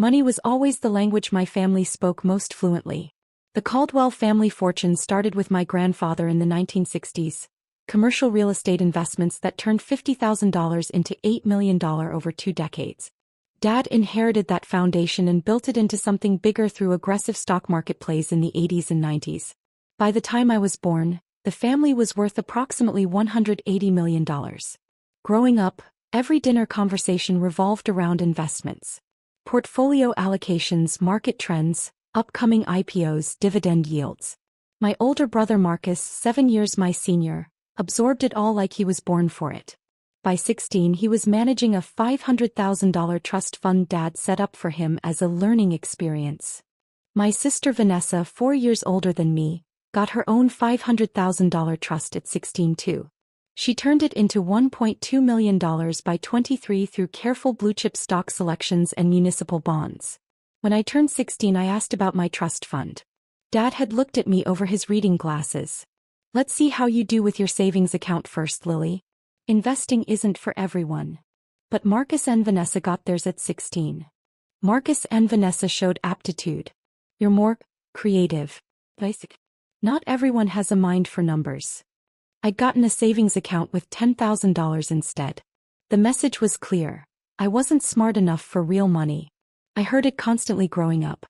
Money was always the language my family spoke most fluently. The Caldwell family fortune started with my grandfather in the 1960s. Commercial real estate investments that turned $50,000 into $8 million over 2 decades. Dad inherited that foundation and built it into something bigger through aggressive stock market plays in the 80s and 90s. By the time I was born, the family was worth approximately $180 million. Growing up, every dinner conversation revolved around investments. Portfolio allocations, market trends, upcoming IPOs, dividend yields. My older brother Marcus, 7 years my senior, absorbed it all like he was born for it. By 16 he was managing a $500,000 trust fund Dad set up for him as a learning experience. My sister Vanessa, 4 years older than me, got her own $500,000 trust at 16 too. She turned it into $1.2 million by 23 through careful blue-chip stock selections and municipal bonds. When I turned 16 I asked about my trust fund. Dad had looked at me over his reading glasses. "Let's see how you do with your savings account first, Lily. Investing isn't for everyone." But Marcus and Vanessa got theirs at 16. Marcus and Vanessa showed aptitude. "You're more creative. Basic. Not everyone has a mind for numbers." I'd gotten a savings account with $10,000 instead. The message was clear. I wasn't smart enough for real money. I heard it constantly growing up.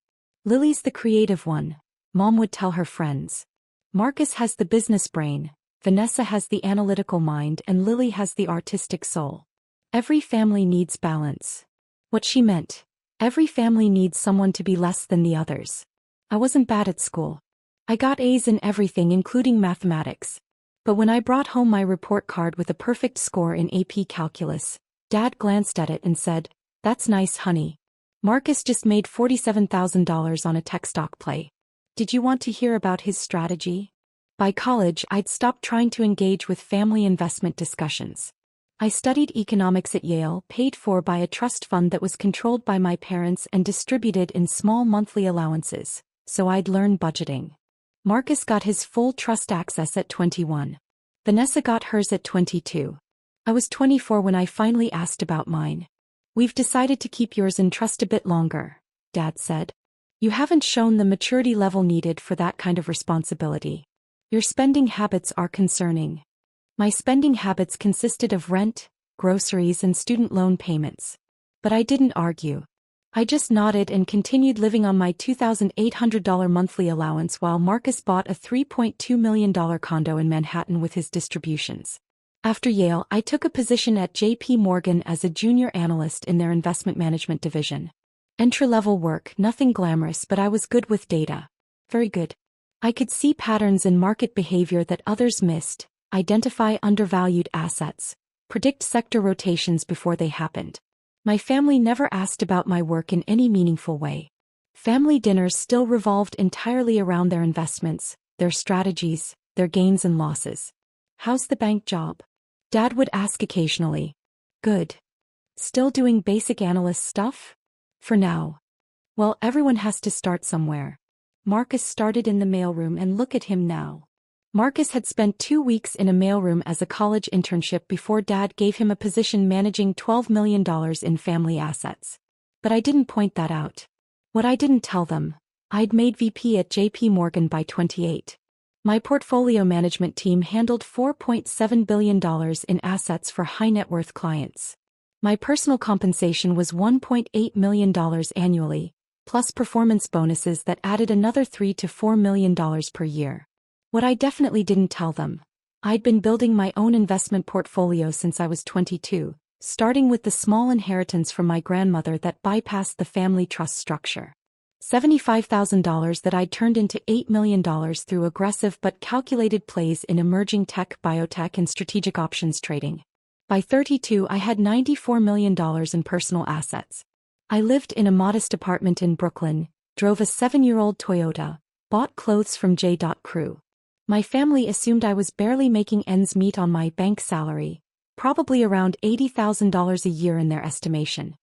"Lily's the creative one," Mom would tell her friends. "Marcus has the business brain, Vanessa has the analytical mind, and Lily has the artistic soul. Every family needs balance." What she meant. Every family needs someone to be less than the others. I wasn't bad at school. I got A's in everything including mathematics. But when I brought home my report card with a perfect score in AP Calculus, Dad glanced at it and said, "That's nice, honey. Marcus just made $47,000 on a tech stock play. Did you want to hear about his strategy?" By college I'd stopped trying to engage with family investment discussions. I studied economics at Yale, paid for by a trust fund that was controlled by my parents and distributed in small monthly allowances, so I'd learn budgeting. Marcus got his full trust access at 21. Vanessa got hers at 22. I was 24 when I finally asked about mine. "We've decided to keep yours in trust a bit longer," Dad said. "You haven't shown the maturity level needed for that kind of responsibility. Your spending habits are concerning." My spending habits consisted of rent, groceries, and student loan payments. But I didn't argue. I just nodded and continued living on my $2,800 monthly allowance while Marcus bought a $3.2 million condo in Manhattan with his distributions. After Yale, I took a position at J.P. Morgan as a junior analyst in their investment management division. Entry-level work, nothing glamorous, but I was good with data. Very good. I could see patterns in market behavior that others missed, identify undervalued assets, predict sector rotations before they happened. My family never asked about my work in any meaningful way. Family dinners still revolved entirely around their investments, their strategies, their gains and losses. "How's the bank job?" Dad would ask occasionally. "Good. Still doing basic analyst stuff?" "For now." "Well, everyone has to start somewhere." Marcus started in the mailroom, and look at him now. Marcus had spent 2 weeks in a mailroom as a college internship before Dad gave him a position managing $12 million in family assets. But I didn't point that out. What I didn't tell them, I'd made VP at JP Morgan by 28. My portfolio management team handled $4.7 billion in assets for high-net-worth clients. My personal compensation was $1.8 million annually, plus performance bonuses that added another $3 to $4 million per year. What I definitely didn't tell them, I'd been building my own investment portfolio since I was 22, starting with the small inheritance from my grandmother that bypassed the family trust structure. $75,000 that I'd turned into $8 million through aggressive but calculated plays in emerging tech, biotech, and strategic options trading. By 32, I had $94 million in personal assets. I lived in a modest apartment in Brooklyn, drove a 7-year-old Toyota, bought clothes from J.Crew. My family assumed I was barely making ends meet on my bank salary, probably around $80,000 a year in their estimation.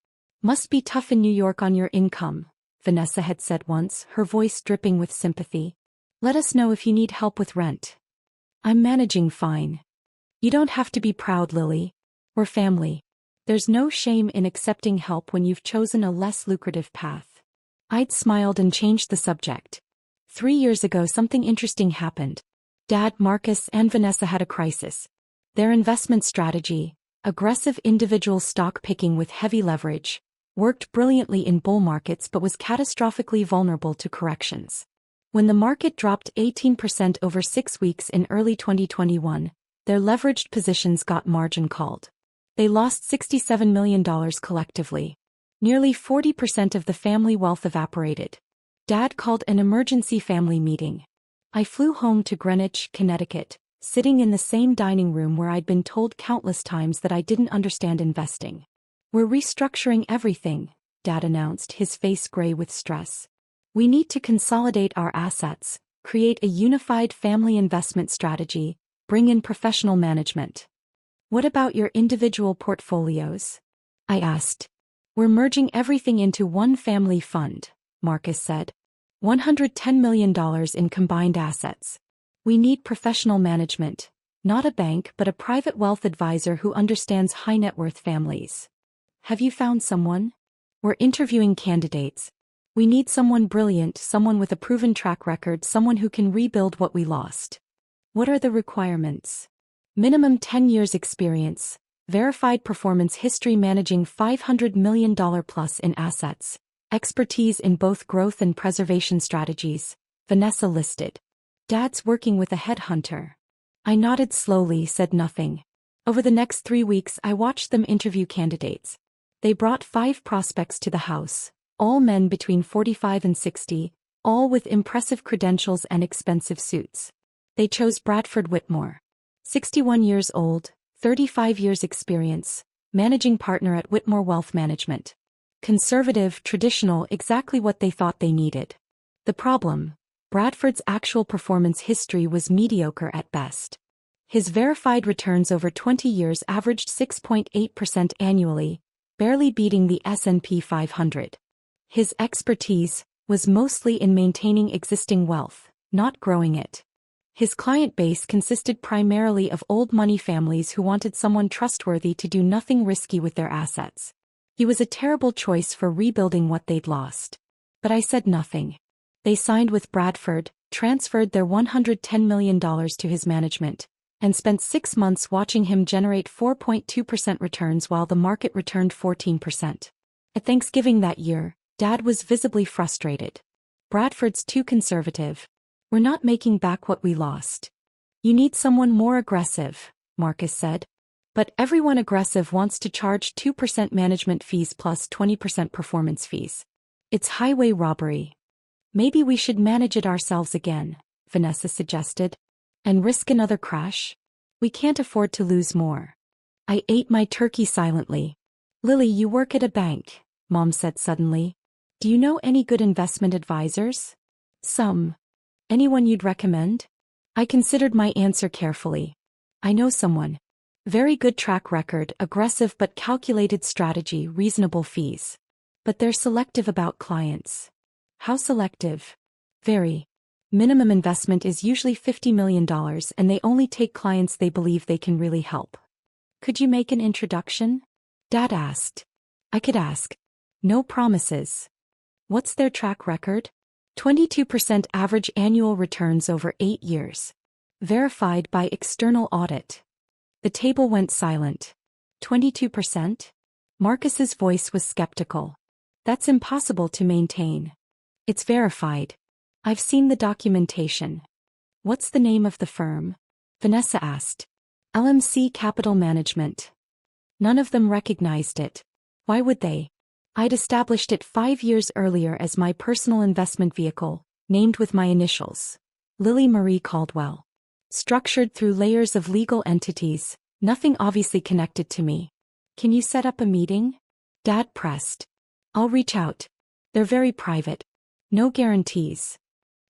"Must be tough in New York on your income," Vanessa had said once, her voice dripping with sympathy. "Let us know if you need help with rent." "I'm managing fine." "You don't have to be proud, Lily. We're family." There's no shame in accepting help when you've chosen a less lucrative path. I'd smiled and changed the subject. 3 years ago something interesting happened. Dad, Marcus, and Vanessa had a crisis. Their investment strategy, aggressive individual stock picking with heavy leverage, worked brilliantly in bull markets but was catastrophically vulnerable to corrections. When the market dropped 18% over 6 weeks in early 2021, their leveraged positions got margin called. They lost $67 million collectively. Nearly 40% of the family wealth evaporated. Dad called an emergency family meeting. I flew home to Greenwich, Connecticut, sitting in the same dining room where I'd been told countless times that I didn't understand investing. "We're restructuring everything," Dad announced, his face gray with stress. "We need to consolidate our assets, create a unified family investment strategy, bring in professional management." "What about your individual portfolios?" I asked. "We're merging everything into one family fund," Marcus said. $110 million in combined assets. "We need professional management, not a bank but a private wealth advisor who understands high net worth families." "Have you found someone?" "We're interviewing candidates. We need someone brilliant, someone with a proven track record, someone who can rebuild what we lost." "What are the requirements?" "Minimum 10 years experience, verified performance history managing $500 million plus in assets, expertise in both growth and preservation strategies," Vanessa listed. "Dad's working with a headhunter." I nodded slowly, said nothing. Over the next 3 weeks I watched them interview candidates. They brought 5 prospects to the house, all men between 45 and 60, all with impressive credentials and expensive suits. They chose Bradford Whitmore. 61 years old, 35 years experience, managing partner at Whitmore Wealth Management. Conservative, traditional, exactly what they thought they needed. The problem: Bradford's actual performance history was mediocre at best. His verified returns over 20 years averaged 6.8% annually, barely beating the S&P 500. His expertise was mostly in maintaining existing wealth, not growing it. His client base consisted primarily of old money families who wanted someone trustworthy to do nothing risky with their assets. He was a terrible choice for rebuilding what they'd lost. But I said nothing. They signed with Bradford, transferred their $110 million to his management, and spent 6 months watching him generate 4.2% returns while the market returned 14%. At Thanksgiving that year, Dad was visibly frustrated. "Bradford's too conservative. We're not making back what we lost." "You need someone more aggressive," Marcus said. "But everyone aggressive wants to charge 2% management fees plus 20% performance fees. It's highway robbery." "Maybe we should manage it ourselves again," Vanessa suggested. "And risk another crash? We can't afford to lose more." I ate my turkey silently. "Lily, you work at a bank," Mom said suddenly. "Do you know any good investment advisors?" "Some. Anyone you'd recommend?" I considered my answer carefully. "I know someone. Very good track record, aggressive but calculated strategy, reasonable fees. But they're selective about clients." "How selective?" "Very. Minimum investment is usually $50 million and they only take clients they believe they can really help." "Could you make an introduction?" Dad asked. I could ask. No promises. "What's their track record?" 22% average annual returns over 8 years. Verified by external audit. The table went silent. 22%? Marcus's voice was skeptical. "That's impossible to maintain." "It's verified. I've seen the documentation." "What's the name of the firm?" Vanessa asked. "LMC Capital Management." None of them recognized it. Why would they? I'd established it 5 years earlier as my personal investment vehicle, named with my initials. Lily Marie Caldwell. Structured through layers of legal entities, nothing obviously connected to me. "Can you set up a meeting?" Dad pressed. "I'll reach out. They're very private. No guarantees."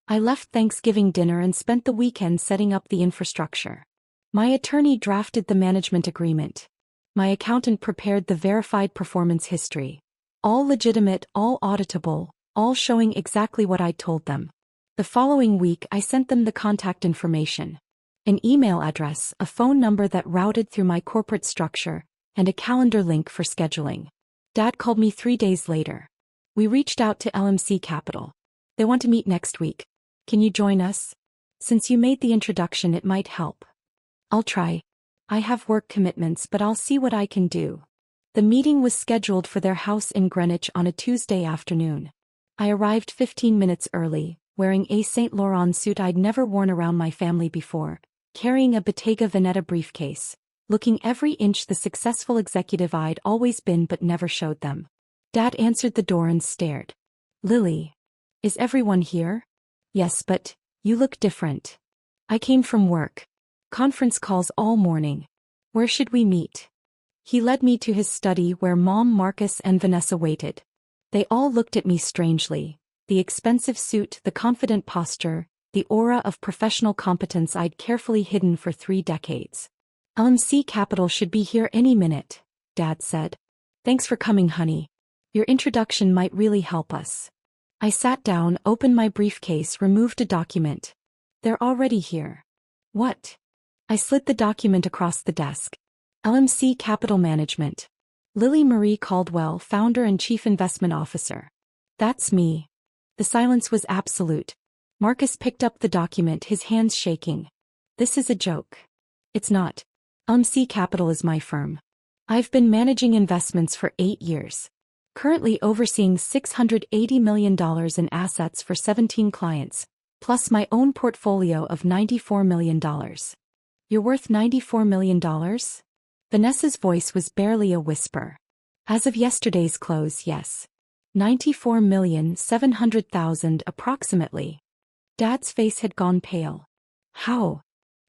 I left Thanksgiving dinner and spent the weekend setting up the infrastructure. My attorney drafted the management agreement. My accountant prepared the verified performance history. All legitimate, all auditable, all showing exactly what I'd told them. The following week I sent them the contact information. An email address, a phone number that routed through my corporate structure, and a calendar link for scheduling. Dad called me 3 days later. We reached out to LMC Capital. They want to meet next week. Can you join us? Since you made the introduction, it might help. I'll try. I have work commitments, but I'll see what I can do. The meeting was scheduled for their house in Greenwich on a Tuesday afternoon. I arrived 15 minutes early, wearing a Saint Laurent suit I'd never worn around my family before, carrying a Bottega Veneta briefcase, looking every inch the successful executive I'd always been but never showed them. Dad answered the door and stared. Lily. Is everyone here? Yes, but you look different. I came from work. Conference calls all morning. Where should we meet? He led me to his study where Mom, Marcus, and Vanessa waited. They all looked at me strangely. The expensive suit, the confident posture, the aura of professional competence I'd carefully hidden for 3 decades. LMC Capital should be here any minute, Dad said. Thanks for coming, honey. Your introduction might really help us. I sat down, opened my briefcase, removed a document. They're already here. What? I slid the document across the desk. LMC Capital Management. Lily Marie Caldwell, Founder and Chief Investment Officer. That's me. The silence was absolute. Marcus picked up the document, his hands shaking. This is a joke. It's not. LMC Capital is my firm. I've been managing investments for 8 years. Currently overseeing $680 million in assets for 17 clients, plus my own portfolio of $94 million. You're worth $94 million? Vanessa's voice was barely a whisper. As of yesterday's close, yes. 94,700,000 approximately. Dad's face had gone pale. How?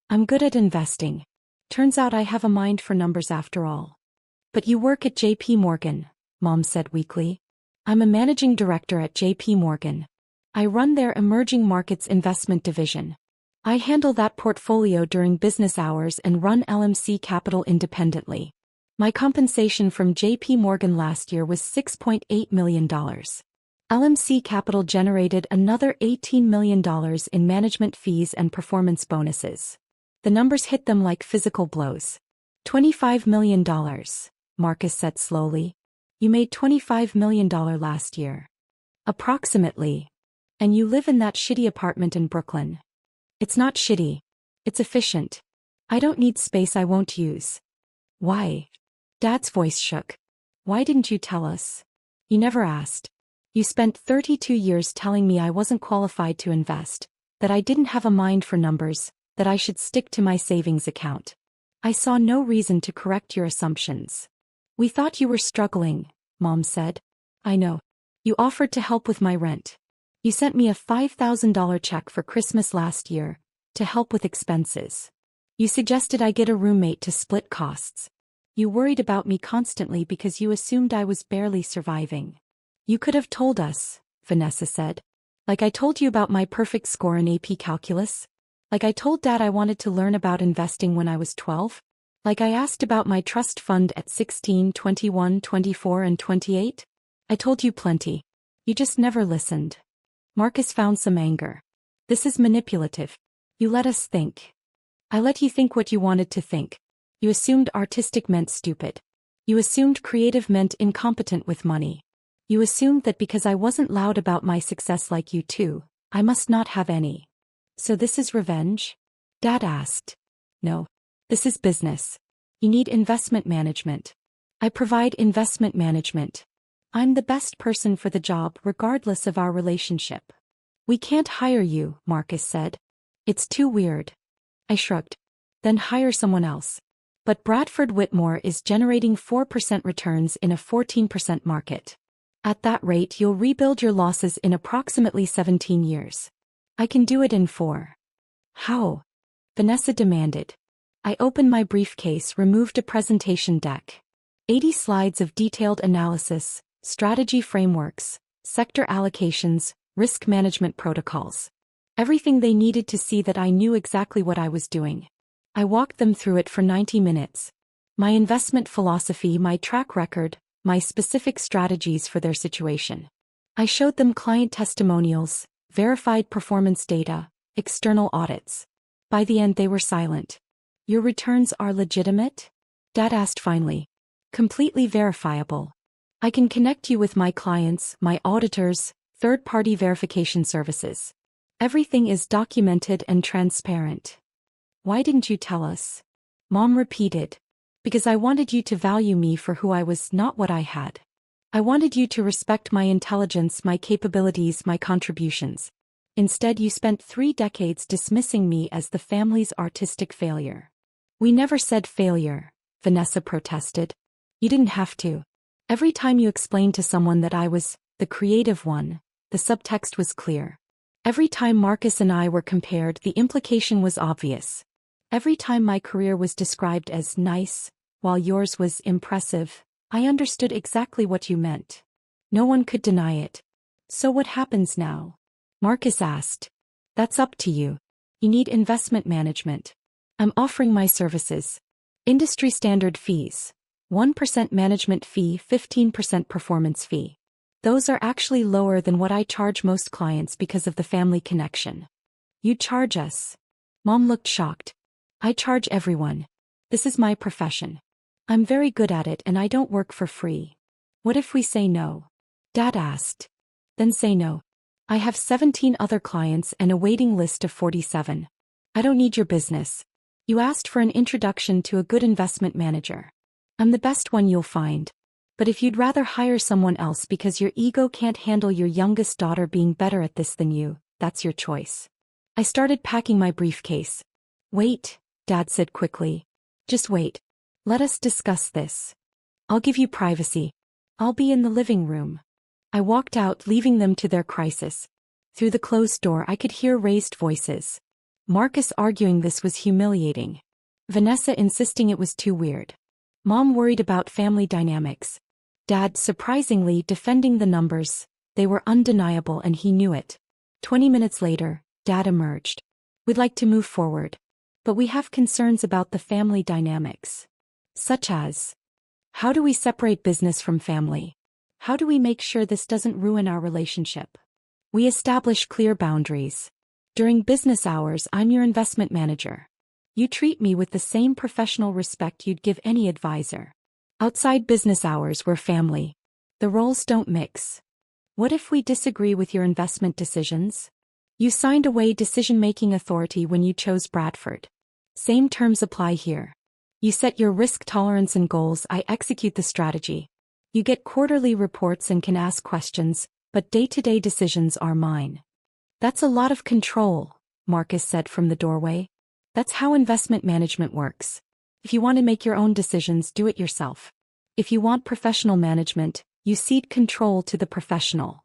I'm good at investing. Turns out I have a mind for numbers after all. But you work at JP Morgan, Mom said weakly. I'm a managing director at JP Morgan. I run their emerging markets investment division. I handle that portfolio during business hours and run LMC Capital independently. My compensation from JP Morgan last year was $6.8 million. LMC Capital generated another $18 million in management fees and performance bonuses. The numbers hit them like physical blows. $25 million, Marcus said slowly. You made $25 million last year. Approximately. And you live in that shitty apartment in Brooklyn. It's not shitty. It's efficient. I don't need space I won't use. Why? Dad's voice shook. Why didn't you tell us? You never asked. You spent 32 years telling me I wasn't qualified to invest, that I didn't have a mind for numbers, that I should stick to my savings account. I saw no reason to correct your assumptions. We thought you were struggling, Mom said. I know. You offered to help with my rent. You sent me a $5,000 check for Christmas last year, to help with expenses. You suggested I get a roommate to split costs. You worried about me constantly because you assumed I was barely surviving. You could have told us, Vanessa said. Like I told you about my perfect score in AP Calculus? Like I told Dad I wanted to learn about investing when I was 12? Like I asked about my trust fund at 16, 21, 24, and 28? I told you plenty. You just never listened. Marcus found some anger. This is manipulative. You let us think. I let you think what you wanted to think. You assumed artistic meant stupid. You assumed creative meant incompetent with money. You assumed that because I wasn't loud about my success like you two, I must not have any. So this is revenge? Dad asked. No. This is business. You need investment management. I provide investment management. I'm the best person for the job regardless of our relationship. We can't hire you, Marcus said. It's too weird. I shrugged. Then hire someone else. But Bradford Whitmore is generating 4% returns in a 14% market. At that rate you'll rebuild your losses in approximately 17 years. I can do it in 4. How? Vanessa demanded. I opened my briefcase, removed a presentation deck. 80 slides of detailed analysis, strategy frameworks, sector allocations, risk management protocols. Everything they needed to see that I knew exactly what I was doing. I walked them through it for 90 minutes. My investment philosophy, my track record, my specific strategies for their situation. I showed them client testimonials, verified performance data, external audits. By the end they were silent. Your returns are legitimate? Dad asked finally. Completely verifiable. I can connect you with my clients, my auditors, third-party verification services. Everything is documented and transparent. Why didn't you tell us? Mom repeated. Because I wanted you to value me for who I was, not what I had. I wanted you to respect my intelligence, my capabilities, my contributions. Instead, you spent 3 decades dismissing me as the family's artistic failure. We never said failure, Vanessa protested. You didn't have to. Every time you explained to someone that I was the creative one, the subtext was clear. Every time Marcus and I were compared, the implication was obvious. Every time my career was described as nice, while yours was impressive, I understood exactly what you meant. No one could deny it. So what happens now? Marcus asked. That's up to you. You need investment management. I'm offering my services. Industry standard fees. 1% management fee, 15% performance fee. Those are actually lower than what I charge most clients because of the family connection. You charge us? Mom looked shocked. I charge everyone. This is my profession. I'm very good at it and I don't work for free. What if we say no? Dad asked. Then say no. I have 17 other clients and a waiting list of 47. I don't need your business. You asked for an introduction to a good investment manager. I'm the best one you'll find. But if you'd rather hire someone else because your ego can't handle your youngest daughter being better at this than you, that's your choice. I started packing my briefcase. Wait, Dad said quickly. Just wait. Let us discuss this. I'll give you privacy. I'll be in the living room. I walked out, leaving them to their crisis. Through the closed door I could hear raised voices. Marcus arguing this was humiliating. Vanessa insisting it was too weird. Mom worried about family dynamics. Dad surprisingly defending the numbers. They were undeniable and he knew it. 20 minutes later, Dad emerged. We'd like to move forward. But we have concerns about the family dynamics. Such as, how do we separate business from family? How do we make sure this doesn't ruin our relationship? We establish clear boundaries. During business hours, I'm your investment manager. You treat me with the same professional respect you'd give any advisor. Outside business hours, we're family. The roles don't mix. What if we disagree with your investment decisions? You signed away decision-making authority when you chose Bradford. Same terms apply here. You set your risk tolerance and goals, I execute the strategy. You get quarterly reports and can ask questions, but day-to-day decisions are mine. That's a lot of control, Marcus said from the doorway. That's how investment management works. If you want to make your own decisions, do it yourself. If you want professional management, you cede control to the professional.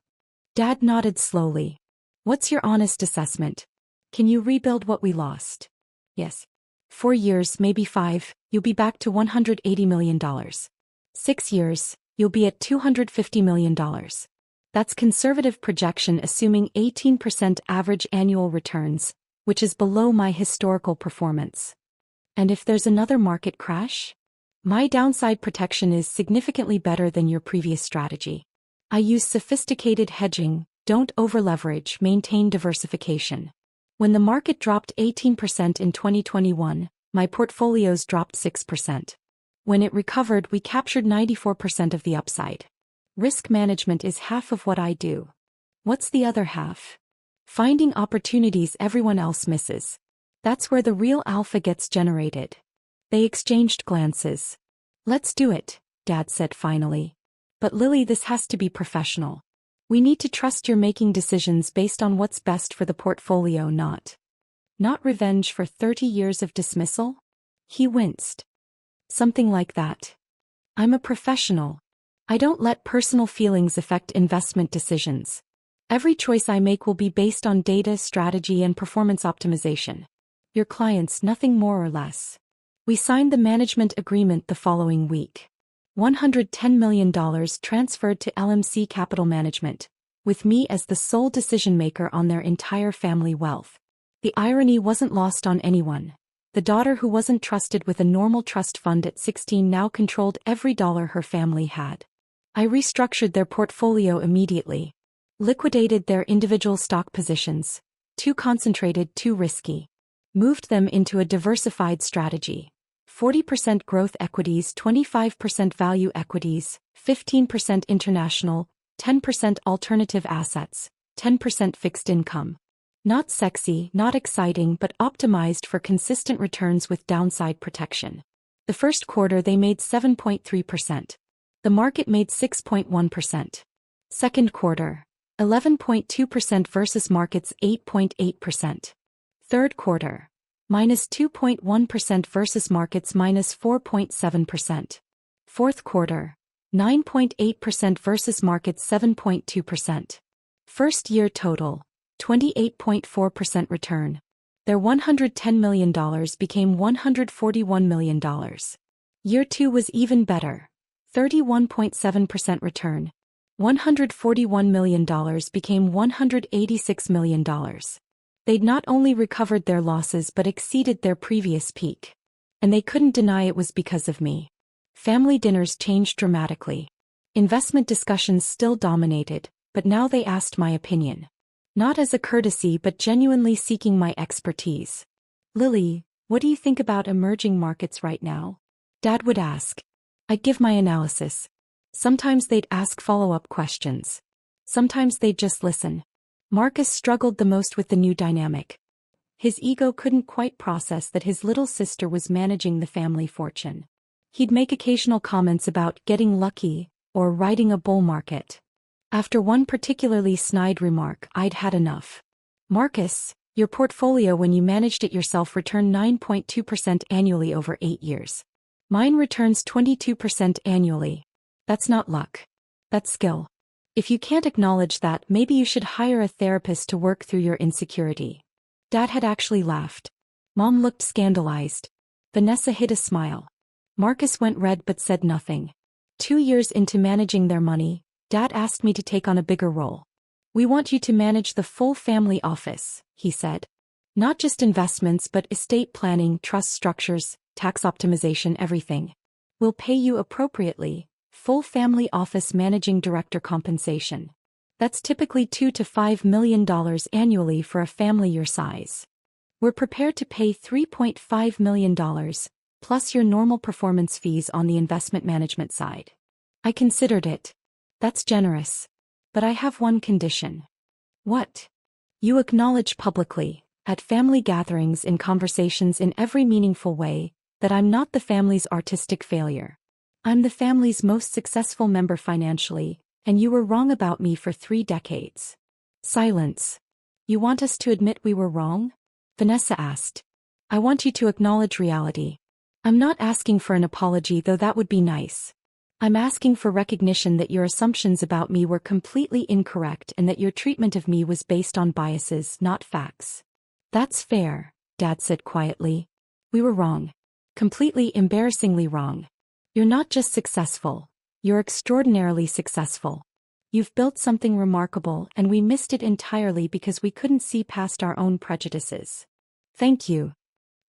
Dad nodded slowly. What's your honest assessment? Can you rebuild what we lost? Yes. 4 years, maybe 5, you'll be back to $180 million. 6 years, you'll be at $250 million. That's conservative projection assuming 18% average annual returns, which is below my historical performance. And if there's another market crash? My downside protection is significantly better than your previous strategy. I use sophisticated hedging, don't overleverage, maintain diversification. When the market dropped 18% in 2021, my portfolios dropped 6%. When it recovered, we captured 94% of the upside. Risk management is half of what I do. What's the other half? Finding opportunities everyone else misses. That's where the real alpha gets generated. They exchanged glances. Let's do it, Dad said finally. But Lily, this has to be professional. We need to trust you're making decisions based on what's best for the portfolio, not revenge for 30 years of dismissal? He winced. Something like that. I'm a professional. I don't let personal feelings affect investment decisions. Every choice I make will be based on data, strategy, and performance optimization. Your clients, nothing more or less. We signed the management agreement the following week. $110 million transferred to LMC Capital Management, with me as the sole decision-maker on their entire family wealth. The irony wasn't lost on anyone. The daughter who wasn't trusted with a normal trust fund at 16 now controlled every dollar her family had. I restructured their portfolio immediately. Liquidated their individual stock positions. Too concentrated, too risky. Moved them into a diversified strategy. 40% growth equities, 25% value equities, 15% international, 10% alternative assets, 10% fixed income. Not sexy, not exciting, but optimized for consistent returns with downside protection. The first quarter they made 7.3%. The market made 6.1%. Second quarter, 11.2% versus market's 8.8%. Third quarter, minus 2.1% versus market's minus 4.7%. Fourth quarter, 9.8% versus market's 7.2%. First year total, 28.4% return. Their $110 million became $141 million. Year 2 was even better. 31.7% return. $141 million became $186 million. They'd not only recovered their losses but exceeded their previous peak. And they couldn't deny it was because of me. Family dinners changed dramatically. Investment discussions still dominated, but now they asked my opinion. Not as a courtesy but genuinely seeking my expertise. "Lily, what do you think about emerging markets right now?" Dad would ask. I'd give my analysis. Sometimes they'd ask follow-up questions. Sometimes they'd just listen. Marcus struggled the most with the new dynamic. His ego couldn't quite process that his little sister was managing the family fortune. He'd make occasional comments about getting lucky or riding a bull market. After one particularly snide remark, I'd had enough. "Marcus, your portfolio when you managed it yourself returned 9.2% annually over 8 years. Mine returns 22% annually. That's not luck. That's skill. If you can't acknowledge that, maybe you should hire a therapist to work through your insecurity." Dad had actually laughed. Mom looked scandalized. Vanessa hid a smile. Marcus went red but said nothing. 2 years into managing their money, Dad asked me to take on a bigger role. "We want you to manage the full family office," he said. "Not just investments but estate planning, trust structures, tax optimization, everything. We'll pay you appropriately, full family office managing director compensation. That's typically $2 to $5 million annually for a family your size. We're prepared to pay $3.5 million, plus your normal performance fees on the investment management side." I considered it. "That's generous. But I have one condition." "What?" "You acknowledge publicly, at family gatherings, in conversations, in every meaningful way, that I'm not the family's artistic failure. I'm the family's most successful member financially, and you were wrong about me for 3 decades." Silence. "You want us to admit we were wrong?" Vanessa asked. "I want you to acknowledge reality. I'm not asking for an apology, though that would be nice. I'm asking for recognition that your assumptions about me were completely incorrect and that your treatment of me was based on biases, not facts." "That's fair," Dad said quietly. "We were wrong. Completely embarrassingly wrong. You're not just successful, you're extraordinarily successful. You've built something remarkable and we missed it entirely because we couldn't see past our own prejudices. Thank you.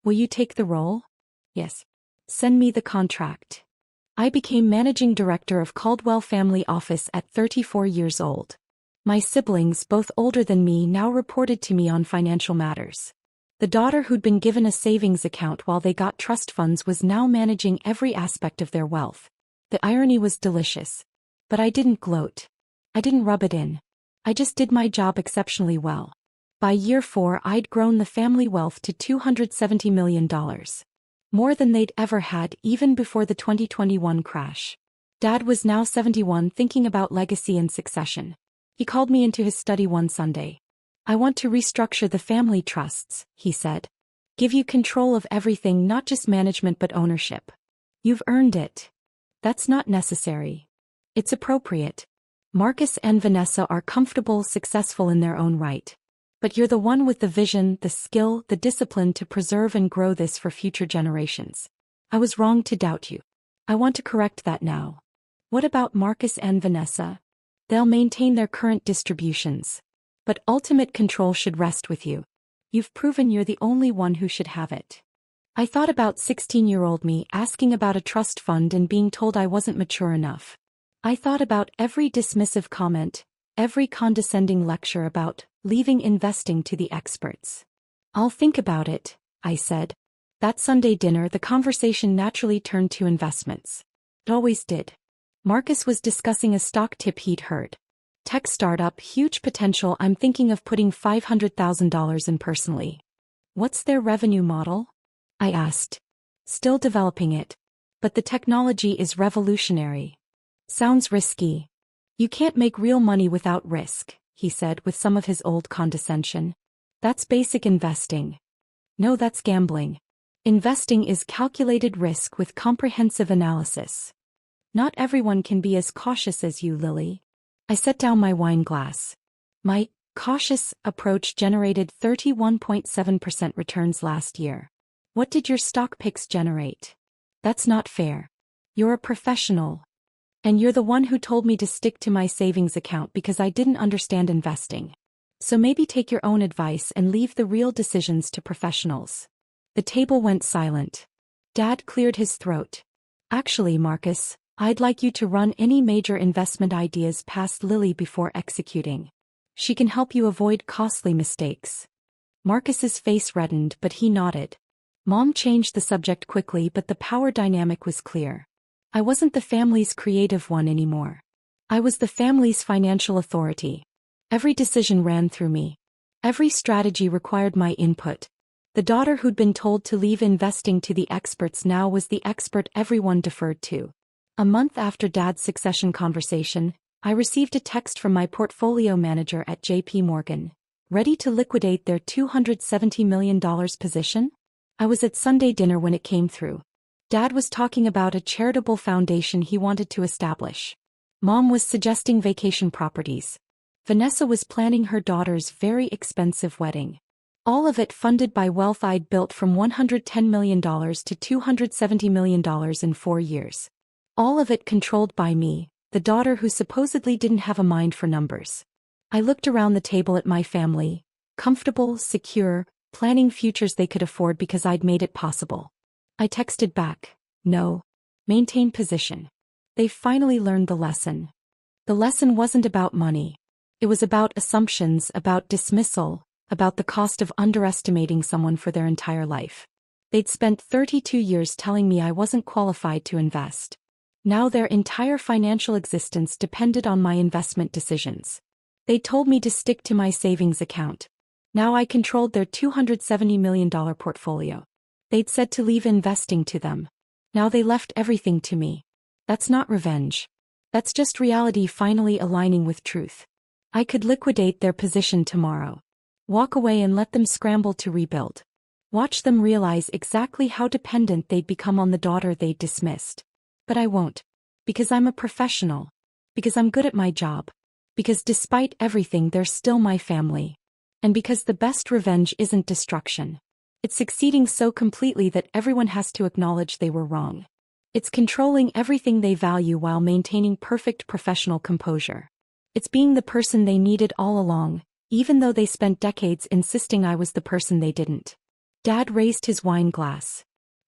Will you take the role?" "Yes." "Send me the contract." I became managing director of Caldwell Family Office at 34 years old. My siblings, both older than me, now reported to me on financial matters. The daughter who'd been given a savings account while they got trust funds was now managing every aspect of their wealth. The irony was delicious. But I didn't gloat. I didn't rub it in. I just did my job exceptionally well. By year 4 I'd grown the family wealth to $270 million. More than they'd ever had even before the 2021 crash. Dad was now 71, thinking about legacy and succession. He called me into his study one Sunday. "I want to restructure the family trusts," he said. "Give you control of everything, not just management but ownership. You've earned it." "That's not necessary. It's appropriate. Marcus and Vanessa are comfortable, successful in their own right. But you're the one with the vision, the skill, the discipline to preserve and grow this for future generations. I was wrong to doubt you. I want to correct that now." "What about Marcus and Vanessa?" "They'll maintain their current distributions. But ultimate control should rest with you. You've proven you're the only one who should have it." I thought about 16-year-old me asking about a trust fund and being told I wasn't mature enough. I thought about every dismissive comment, every condescending lecture about leaving investing to the experts. "I'll think about it," I said. That Sunday dinner, the conversation naturally turned to investments. It always did. Marcus was discussing a stock tip he'd heard. Tech startup, huge potential. I'm thinking of putting $500,000 in personally. What's their revenue model? I asked. Still developing it. But the technology is revolutionary. Sounds risky. You can't make real money without risk, he said with some of his old condescension. That's basic investing. No, that's gambling. Investing is calculated risk with comprehensive analysis. Not everyone can be as cautious as you, Lily. I set down my wine glass. My cautious approach generated 31.7% returns last year. What did your stock picks generate? That's not fair. You're a professional. And you're the one who told me to stick to my savings account because I didn't understand investing. So maybe take your own advice and leave the real decisions to professionals. The table went silent. Dad cleared his throat. Actually, Marcus, I'd like you to run any major investment ideas past Lily before executing. She can help you avoid costly mistakes. Marcus's face reddened, but he nodded. Mom changed the subject quickly, but the power dynamic was clear. I wasn't the family's creative one anymore. I was the family's financial authority. Every decision ran through me. Every strategy required my input. The daughter who'd been told to leave investing to the experts now was the expert everyone deferred to. A month after Dad's succession conversation, I received a text from my portfolio manager at JP Morgan. Ready to liquidate their $270 million position? I was at Sunday dinner when it came through. Dad was talking about a charitable foundation he wanted to establish. Mom was suggesting vacation properties. Vanessa was planning her daughter's very expensive wedding. All of it funded by wealth I'd built from $110 million to $270 million in 4 years. All of it controlled by me, the daughter who supposedly didn't have a mind for numbers. I looked around the table at my family, comfortable, secure, planning futures they could afford because I'd made it possible. I texted back, no. Maintain position. They finally learned the lesson. The lesson wasn't about money. It was about assumptions, about dismissal, about the cost of underestimating someone for their entire life. They'd spent 32 years telling me I wasn't qualified to invest. Now their entire financial existence depended on my investment decisions. They told me to stick to my savings account. Now I controlled their $270 million portfolio. They'd said to leave investing to them. Now they left everything to me. That's not revenge. That's just reality finally aligning with truth. I could liquidate their position tomorrow. Walk away and let them scramble to rebuild. Watch them realize exactly how dependent they'd become on the daughter they'd dismissed. But I won't. Because I'm a professional. Because I'm good at my job. Because despite everything they're still my family. And because the best revenge isn't destruction. It's succeeding so completely that everyone has to acknowledge they were wrong. It's controlling everything they value while maintaining perfect professional composure. It's being the person they needed all along, even though they spent decades insisting I was the person they didn't. Dad raised his wine glass.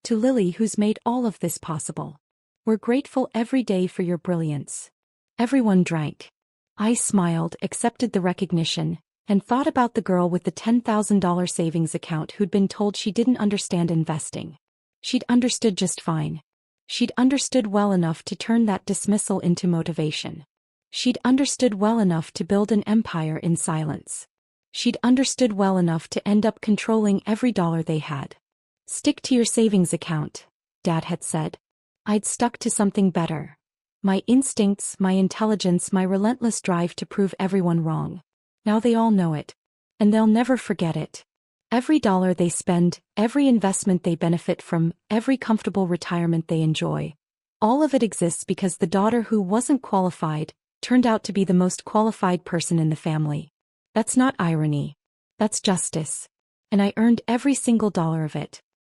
To Lily, who's made all of this possible. We're grateful every day for your brilliance. Everyone drank. I smiled, accepted the recognition, and thought about the girl with the $10,000 savings account who'd been told she didn't understand investing. She'd understood just fine. She'd understood well enough to turn that dismissal into motivation. She'd understood well enough to build an empire in silence. She'd understood well enough to end up controlling every dollar they had. Stick to your savings account, Dad had said. I'd stuck to something better. My instincts, my intelligence, my relentless drive to prove everyone wrong. Now they all know it. And they'll never forget it. Every dollar they spend, every investment they benefit from, every comfortable retirement they enjoy. All of it exists because the daughter who wasn't qualified turned out to be the most qualified person in the family. That's not irony. That's justice. And I earned every single dollar of it.